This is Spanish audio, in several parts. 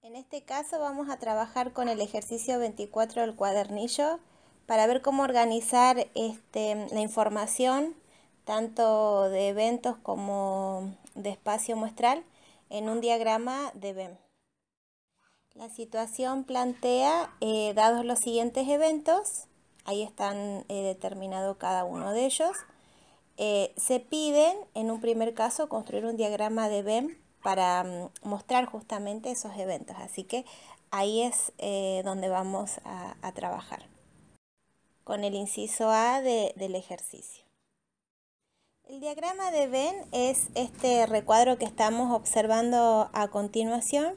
En este caso vamos a trabajar con el ejercicio 24 del cuadernillo para ver cómo organizar la información tanto de eventos como de espacio muestral en un diagrama de Venn. La situación plantea, dados los siguientes eventos, ahí están determinados cada uno de ellos, se piden en un primer caso construir un diagrama de Venn para mostrar justamente esos eventos. Así que ahí es donde vamos a trabajar con el inciso A del ejercicio. El diagrama de Venn es este recuadro que estamos observando a continuación,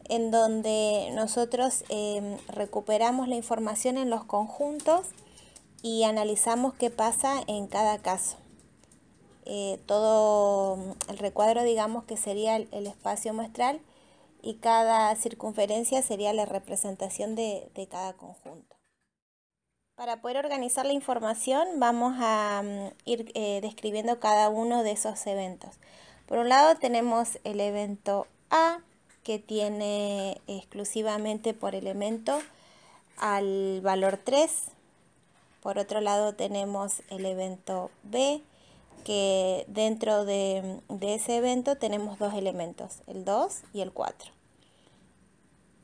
en donde nosotros recuperamos la información en los conjuntos y analizamos qué pasa en cada caso. Todo el recuadro, digamos que sería el espacio muestral, y cada circunferencia sería la representación de cada conjunto. Para poder organizar la información vamos a ir describiendo cada uno de esos eventos. Por un lado tenemos el evento A, que tiene exclusivamente por elemento al valor 3. Por otro lado tenemos el evento B, que dentro de ese evento tenemos dos elementos, el 2 y el 4.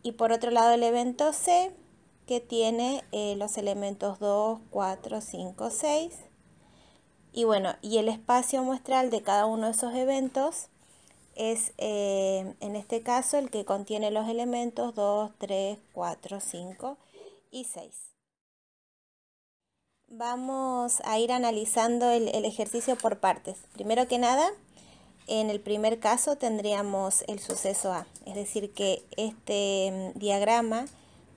Y por otro lado el evento C, que tiene los elementos 2, 4, 5, 6. Y bueno, y el espacio muestral de cada uno de esos eventos es en este caso el que contiene los elementos 2, 3, 4, 5 y 6. Vamos a ir analizando el ejercicio por partes. Primero que nada, en el primer caso tendríamos el suceso A, es decir que este diagrama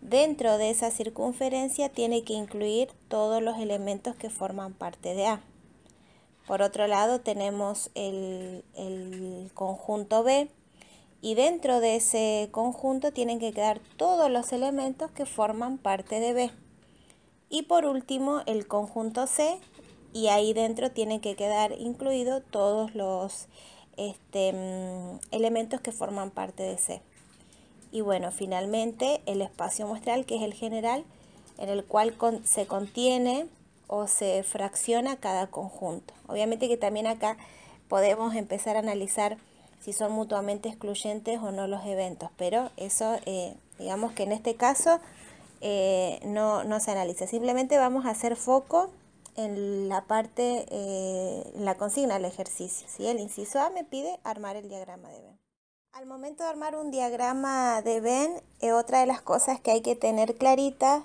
dentro de esa circunferencia tiene que incluir todos los elementos que forman parte de A. Por otro lado tenemos el conjunto B, y dentro de ese conjunto tienen que quedar todos los elementos que forman parte de B. Y por último el conjunto C, y ahí dentro tienen que quedar incluidos todos los elementos que forman parte de C. Y bueno, finalmente el espacio muestral, que es el general, en el cual se contiene o se fracciona cada conjunto. Obviamente que también acá podemos empezar a analizar si son mutuamente excluyentes o no los eventos, pero eso digamos que en este caso no se analiza. Simplemente vamos a hacer foco en la parte, en la consigna del ejercicio, ¿sí? El inciso A me pide armar el diagrama de Venn. Al momento de armar un diagrama de Venn, otra de las cosas que hay que tener claritas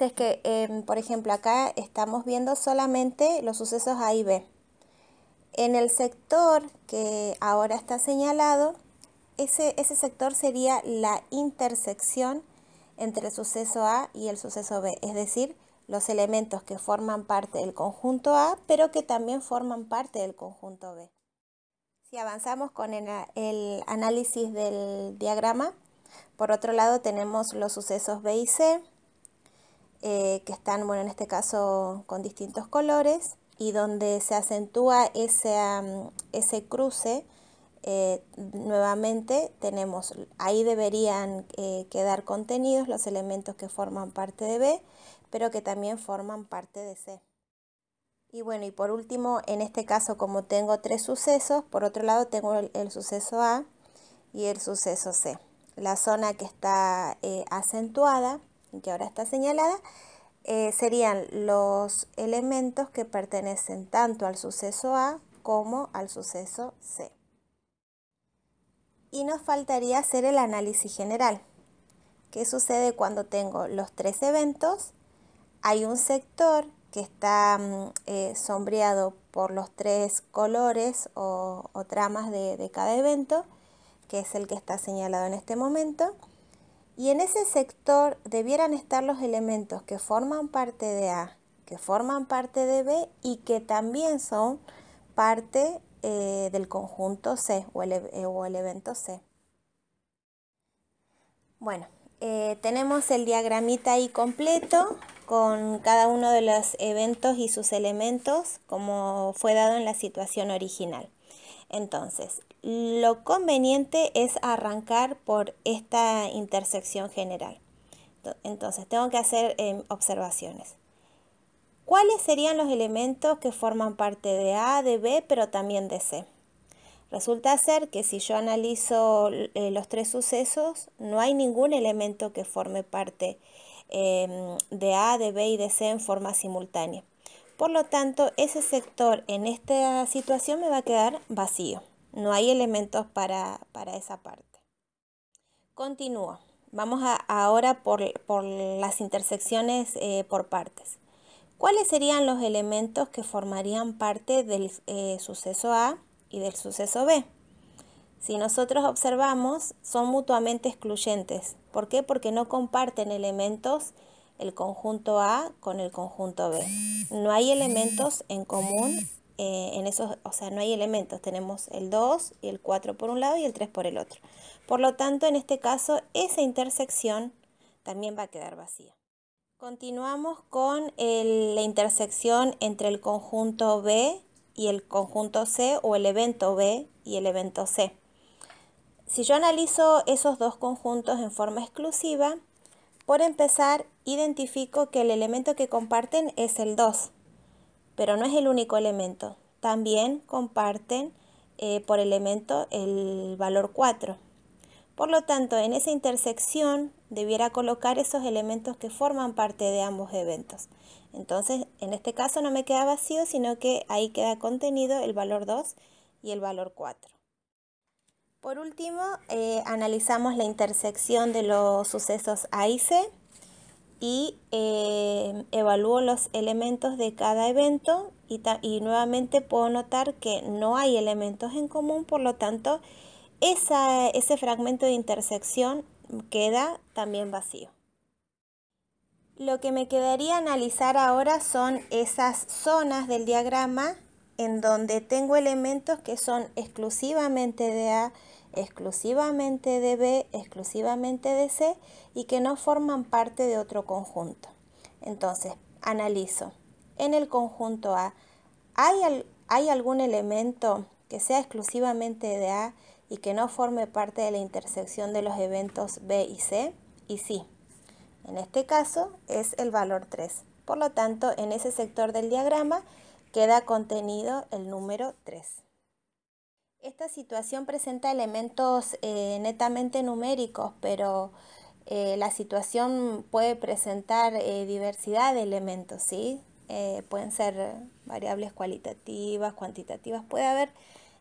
es que, por ejemplo, acá estamos viendo solamente los sucesos A y B. En el sector que ahora está señalado, ese sector sería la intersección entre el suceso A y el suceso B, es decir, los elementos que forman parte del conjunto A, pero que también forman parte del conjunto B. Si avanzamos con el análisis del diagrama, por otro lado tenemos los sucesos B y C, que están, bueno, en este caso con distintos colores, y donde se acentúa ese cruce. Nuevamente tenemos, ahí deberían quedar contenidos los elementos que forman parte de B, pero que también forman parte de C. Y bueno, y por último, en este caso, como tengo tres sucesos, por otro lado tengo el suceso A y el suceso C. La zona que está acentuada, que ahora está señalada, serían los elementos que pertenecen tanto al suceso A como al suceso C. Y nos faltaría hacer el análisis general. ¿Qué sucede cuando tengo los tres eventos? Hay un sector que está sombreado por los tres colores o tramas de cada evento, que es el que está señalado en este momento. Y en ese sector debieran estar los elementos que forman parte de A, que forman parte de B y que también son parte del conjunto C o el evento C. Bueno, tenemos el diagramita ahí completo con cada uno de los eventos y sus elementos como fue dado en la situación original. Entonces, lo conveniente es arrancar por esta intersección general. Entonces, tengo que hacer observaciones. ¿Cuáles serían los elementos que forman parte de A, de B, pero también de C? Resulta ser que si yo analizo los tres sucesos, no hay ningún elemento que forme parte de A, de B y de C en forma simultánea. Por lo tanto, ese sector en esta situación me va a quedar vacío. No hay elementos para esa parte. Continúo. Vamos ahora por las intersecciones por partes. ¿Cuáles serían los elementos que formarían parte del suceso A y del suceso B? Si nosotros observamos, son mutuamente excluyentes. ¿Por qué? Porque no comparten elementos el conjunto A con el conjunto B. No hay elementos en común en esos, o sea, no hay elementos. Tenemos el 2 y el 4 por un lado y el 3 por el otro. Por lo tanto, en este caso, esa intersección también va a quedar vacía. Continuamos con la intersección entre el conjunto B y el conjunto C, o el evento B y el evento C. Si yo analizo esos dos conjuntos en forma exclusiva, por empezar, identifico que el elemento que comparten es el 2, pero no es el único elemento. También comparten por elemento el valor 4. Por lo tanto, en esa intersección debiera colocar esos elementos que forman parte de ambos eventos. Entonces, en este caso no me queda vacío, sino que ahí queda contenido el valor 2 y el valor 4. Por último, analizamos la intersección de los sucesos A y C y evalúo los elementos de cada evento y nuevamente puedo notar que no hay elementos en común, por lo tanto, ese fragmento de intersección queda también vacío. Lo que me quedaría analizar ahora son esas zonas del diagrama en donde tengo elementos que son exclusivamente de A, exclusivamente de B, exclusivamente de C y que no forman parte de otro conjunto. Entonces, analizo. En el conjunto A, ¿hay algún elemento que sea exclusivamente de A y que no forme parte de la intersección de los eventos B y C? Y sí. En este caso es el valor 3. Por lo tanto, en ese sector del diagrama queda contenido el número 3. Esta situación presenta elementos netamente numéricos, pero la situación puede presentar diversidad de elementos, ¿sí? Pueden ser variables cualitativas, cuantitativas, puede haber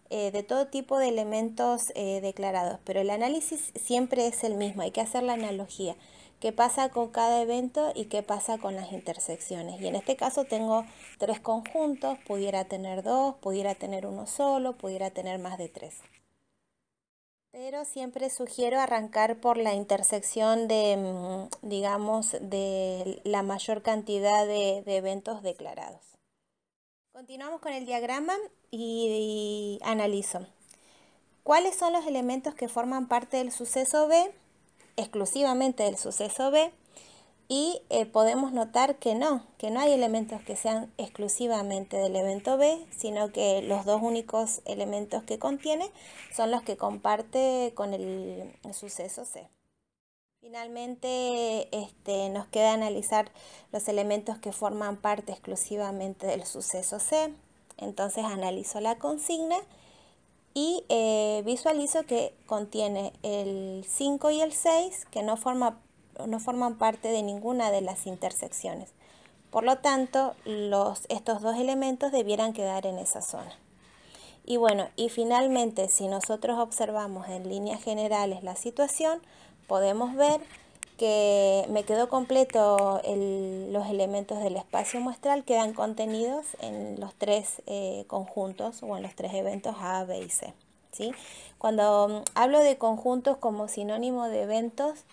de todo tipo de elementos declarados, pero el análisis siempre es el mismo, hay que hacer la analogía. ¿Qué pasa con cada evento y qué pasa con las intersecciones? Y en este caso tengo tres conjuntos, pudiera tener dos, pudiera tener uno solo, pudiera tener más de tres. Pero siempre sugiero arrancar por la intersección de, digamos, de la mayor cantidad de eventos declarados. Continuamos con el diagrama y analizo. ¿Cuáles son los elementos que forman parte del suceso B? Exclusivamente del suceso B. Y podemos notar que no hay elementos que sean exclusivamente del evento B, sino que los dos únicos elementos que contiene son los que comparte con el suceso C. Finalmente, nos queda analizar los elementos que forman parte exclusivamente del suceso C. Entonces analizo la consigna y visualizo que contiene el 5 y el 6, que no forman parte de ninguna de las intersecciones. Por lo tanto, estos dos elementos debieran quedar en esa zona. Y bueno, y finalmente, si nosotros observamos en líneas generales la situación, podemos ver que me quedó completo los elementos del espacio muestral, quedan contenidos en los tres conjuntos o en los tres eventos A, B y C, ¿sí? Cuando hablo de conjuntos como sinónimo de eventos,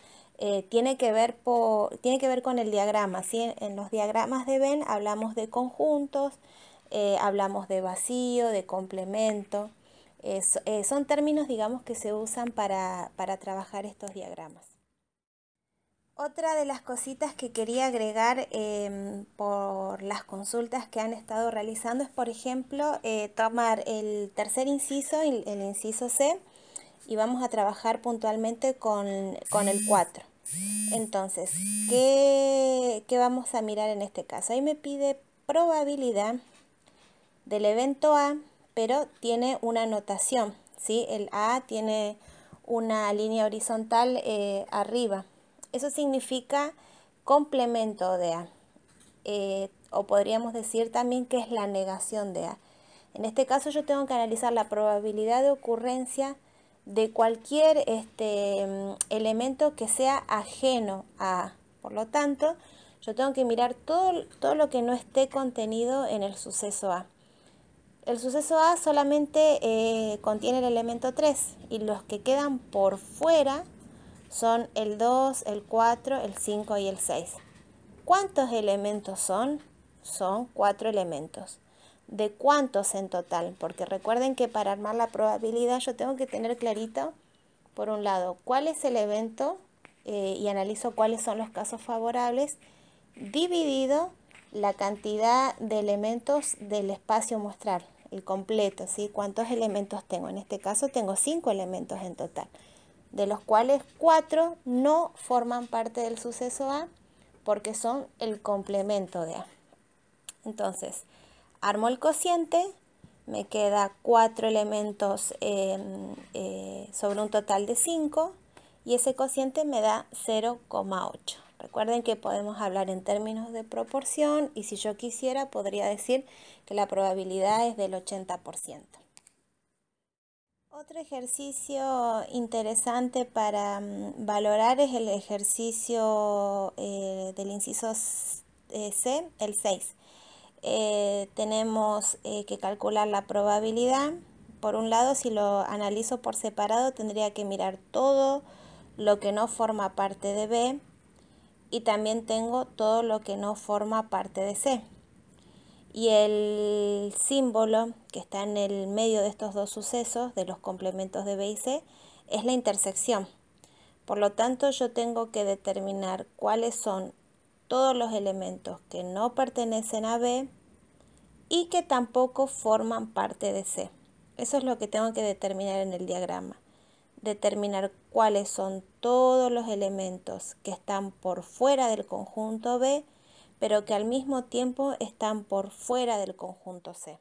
tiene que ver con el diagrama, ¿sí? En los diagramas de Venn hablamos de conjuntos, hablamos de vacío, de complemento. Son términos, digamos, que se usan para trabajar estos diagramas. Otra de las cositas que quería agregar por las consultas que han estado realizando es, por ejemplo, tomar el tercer inciso, el inciso C, y vamos a trabajar puntualmente con el 4. Entonces, ¿qué vamos a mirar en este caso? Ahí me pide probabilidad del evento A, pero tiene una notación, ¿sí? El A tiene una línea horizontal arriba. Eso significa complemento de A. O podríamos decir también que es la negación de A. En este caso yo tengo que analizar la probabilidad de ocurrencia de cualquier elemento que sea ajeno a A. Por lo tanto, yo tengo que mirar todo lo que no esté contenido en el suceso A. El suceso A solamente contiene el elemento 3 y los que quedan por fuera son el 2, el 4, el 5 y el 6. ¿Cuántos elementos son? Son 4 elementos. ¿De cuántos en total? Porque recuerden que para armar la probabilidad yo tengo que tener clarito, por un lado, cuál es el evento y analizo cuáles son los casos favorables, dividido la cantidad de elementos del espacio muestral, el completo, ¿sí? ¿Cuántos elementos tengo? En este caso tengo 5 elementos en total, de los cuales 4 no forman parte del suceso A porque son el complemento de A. Entonces, armo el cociente, me queda 4 elementos sobre un total de 5 y ese cociente me da 0,8. Recuerden que podemos hablar en términos de proporción y si yo quisiera podría decir que la probabilidad es del 80%. Otro ejercicio interesante para valorar es el ejercicio del inciso C, el 6. Tenemos que calcular la probabilidad. Por un lado, si lo analizo por separado, tendría que mirar todo lo que no forma parte de B y también tengo todo lo que no forma parte de C. Y el símbolo que está en el medio de estos dos sucesos, de los complementos de B y C, es la intersección. Por lo tanto, yo tengo que determinar cuáles son todos los elementos que no pertenecen a B y que tampoco forman parte de C. Eso es lo que tengo que determinar en el diagrama. Determinar cuáles son todos los elementos que están por fuera del conjunto B, pero que al mismo tiempo están por fuera del conjunto C.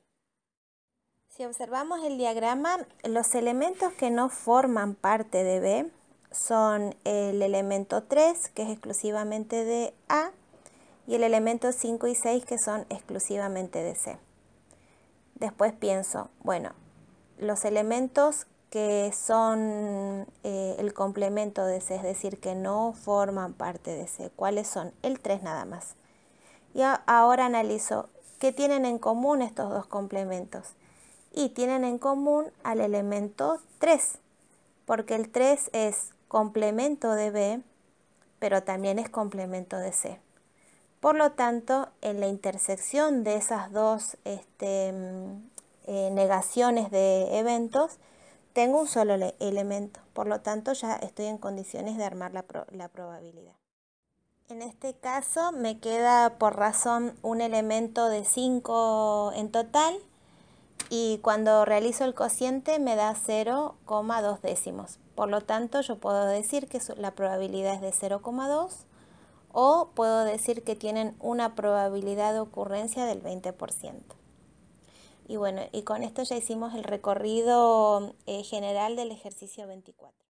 Si observamos el diagrama, los elementos que no forman parte de B son el elemento 3, que es exclusivamente de A, y el elemento 5 y 6, que son exclusivamente de C. Después pienso, bueno, los elementos que son el complemento de C, es decir, que no forman parte de C, ¿cuáles son? El 3 nada más. Y ahora analizo qué tienen en común estos dos complementos. Y tienen en común al elemento 3, porque el 3 es complemento de B, pero también es complemento de C. Por lo tanto, en la intersección de esas dos negaciones de eventos, tengo un solo elemento. Por lo tanto, ya estoy en condiciones de armar la probabilidad. En este caso me queda por razón un elemento de 5 en total y cuando realizo el cociente me da 0,2 décimos. Por lo tanto, yo puedo decir que la probabilidad es de 0,2 o puedo decir que tienen una probabilidad de ocurrencia del 20%. Y bueno, y con esto ya hicimos el recorrido general del ejercicio 24.